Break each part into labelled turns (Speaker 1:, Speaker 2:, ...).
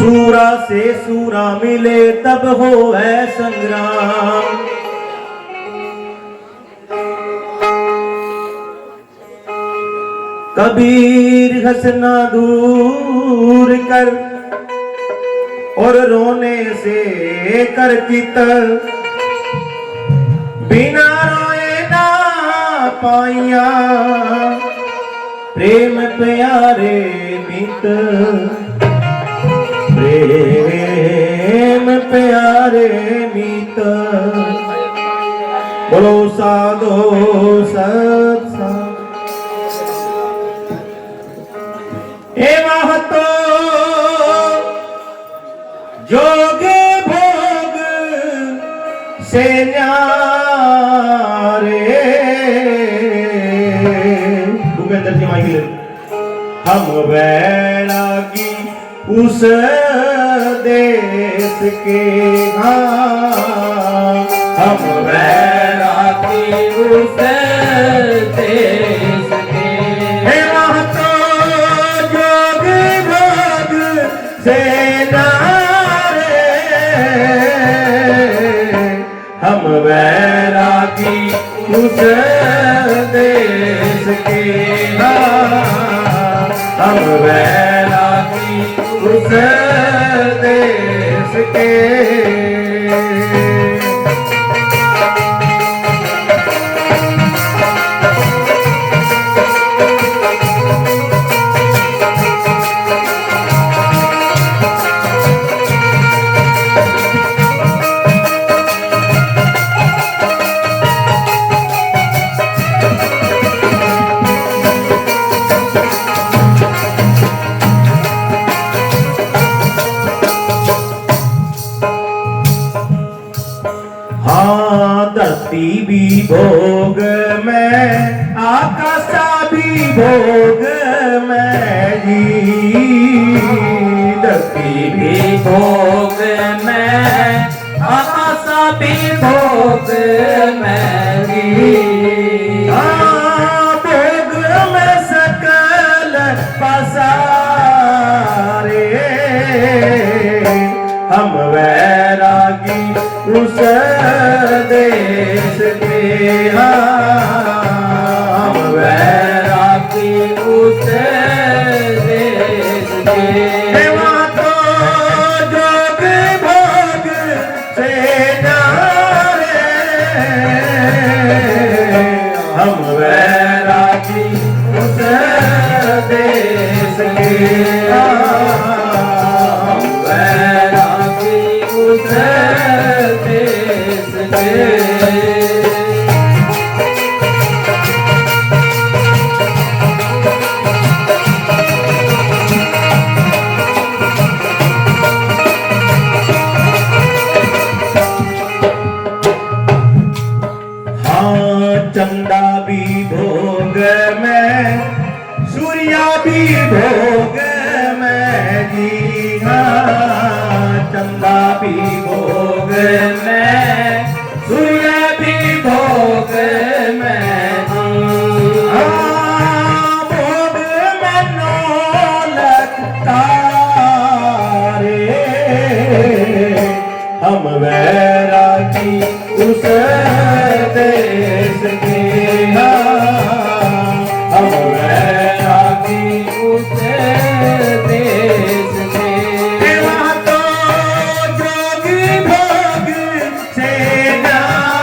Speaker 1: सूरा से सूरा मिले तब हो है संग्राम। कबीर हंसना दूर कर और रोने से कर चितर, बिना रोए ना पाइया प्रेम प्यारे मित, प्रेम प्यारे मित। बोलो साधो सत्संग एवं तो जोग भोग से न्यारे। भूपेंद्र जी माइक ले। हम वैरागी उस देश के, हाँ हम वैरागी उस देश के। वहाँ तो जोग भोग से नारे, हम वैरागी उस देश के, हम वैरागी उस देश के। धरती भी भोग में, आकाशा भी भोग में जी। धरती भी भोग में, आकाशा भी भोग में जी। भोग में सकल पसारे, हम वैरागी उस देश के, हम वैरागी उस देश के। वहाँ तो जोग भोग से नारे, हम वैरागी उस देश के, हम वैरागी उस देश के। चंदा भी भोग में, सूर्या भी भोग में जी। हाँ चंदा भी भोग में, सूर्या भी भोग में जी। हाँ भोग में नौलख तारे, हम वैरागी उस देश के, हम वैरागी उस देश के। वहाँ तो जोग भोग से नारे,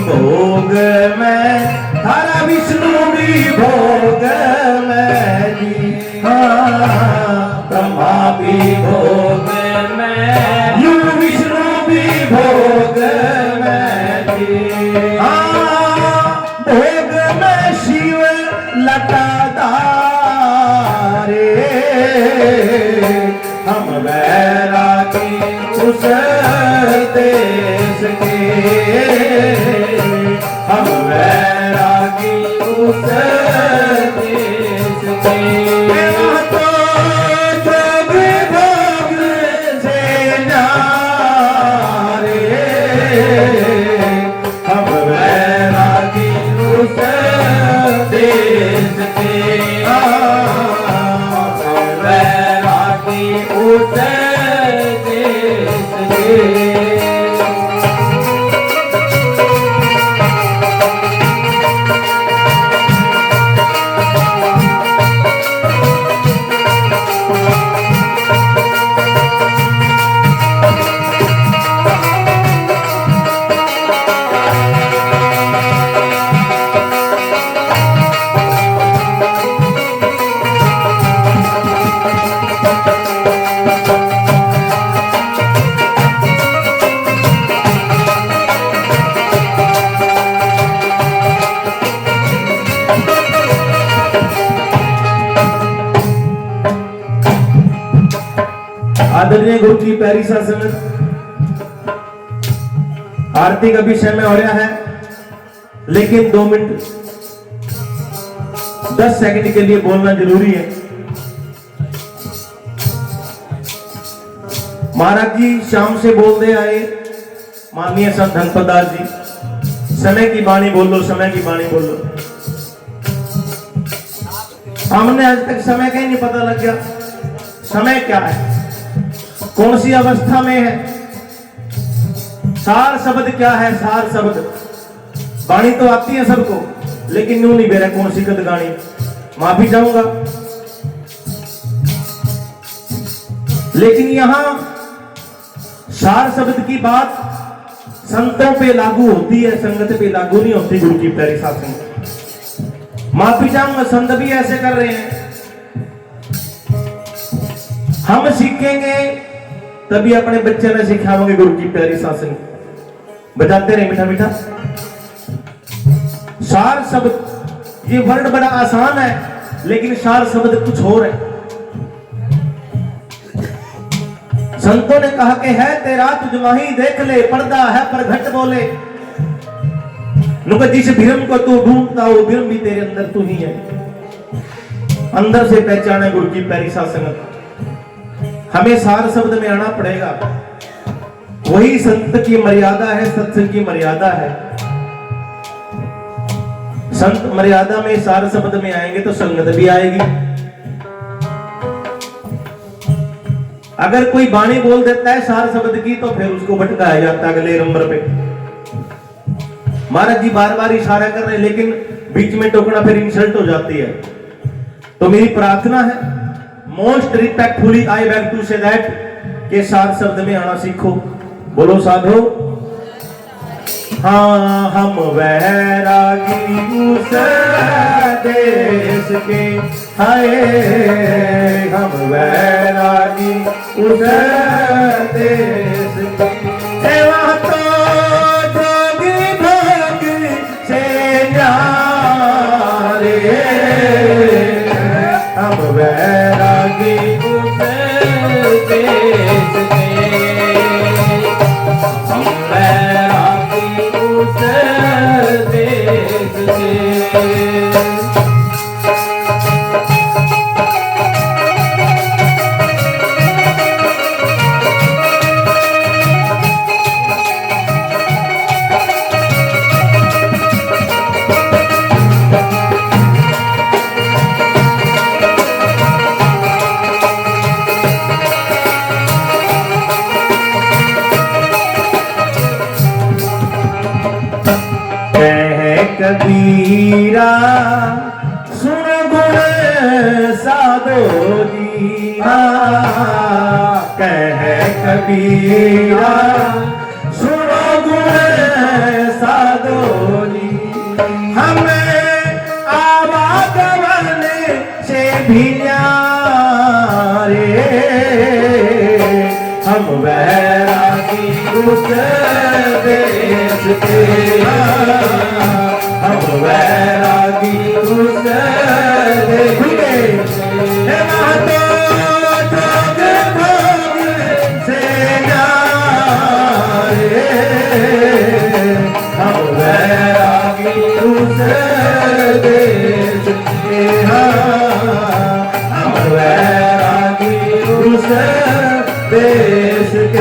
Speaker 1: भोग में थारा विष्णु भी भोग में जी। हाँ ब्रह्मा भी भोग में यू विष्णु भी भोग में जी। हाँ भोग में शिव लटादारे हम वैरागी उस देश के हम वैरागी उस देश के तो जोग भोग से नारे हम वैरागी उस देश के वैरागी उस देश के। आदरणीय गुरु की प्यारी सा संगत, आरती का विषय में हो रहा है, लेकिन 2 मिनट 10 सेकंड के लिए बोलना जरूरी है। महाराज जी शाम से बोलते आए, माननीय संत धनपत दास जी, समय की बाणी बोलो, समय की बाणी बोलो। हमने आज तक समय का ही नहीं पता लग गया, समय क्या है, कौन सी अवस्था में है, सार शब्द क्या है, सार शब्द। बाणी तो आती है सबको, लेकिन यूं नहीं बेरा कौन सी कद गानी। माफी चाहूंगा, लेकिन यहां सार शब्द की बात संतों पे लागू होती है, संगत पे लागू नहीं होती। गुरु की प्यारी शासन, माफी चाहूंगा, संत भी ऐसे कर रहे हैं। हम सीखेंगे तभी अपने बच्चे ने सिखाओगे। गुरु की प्यारी शासन बजाते रहे मीठा मीठा। सार शब्द, ये वर्ड बड़ा आसान है, लेकिन सार शब्द कुछ और है। संतों ने कहा कि है तेरा तुझ माही देख ले, पर्दा है पर घट बोले। जिस भीरम को तू ढूंढता हो, भीरम भी तेरे अंदर तू ही है। अंदर से पहचान है। गुरु की प्यारी शासन, हमें सार शब्द में आना पड़ेगा। वही संत की मर्यादा है, सत्संग की मर्यादा है। संत मर्यादा में सार शब्द में आएंगे तो संगत भी आएगी। अगर कोई बाणी बोल देता है सार शब्द की, तो फिर उसको भटकाया जाता है अगले नंबर पे। महाराज जी बार बार इशारा कर रहे हैं, लेकिन बीच में टोकना फिर इंसल्ट हो जाती है। तो मेरी प्रार्थना है, most respectfully I beg to say that, के सार शब्द में आना सीखो। बोलो साधो। हाँ हम वैरागी उस देश के, हाय हम वैरागी उस देश के। वहाँ तो जोगी भोग से न्यारे, हम वैरागी उस देश के, हम वैरागी उस देश के। कबीरा सुन गुण साधो जी कह कबीरा सुनो गुण साधो जी हमें आवागमन से भी न्यारे हम वैरागी उस देश के हम वैरागी उस देश के हे महतो जोग भोग से न्यारे हम वैरागी उस देश के हम वैरागी उस देश के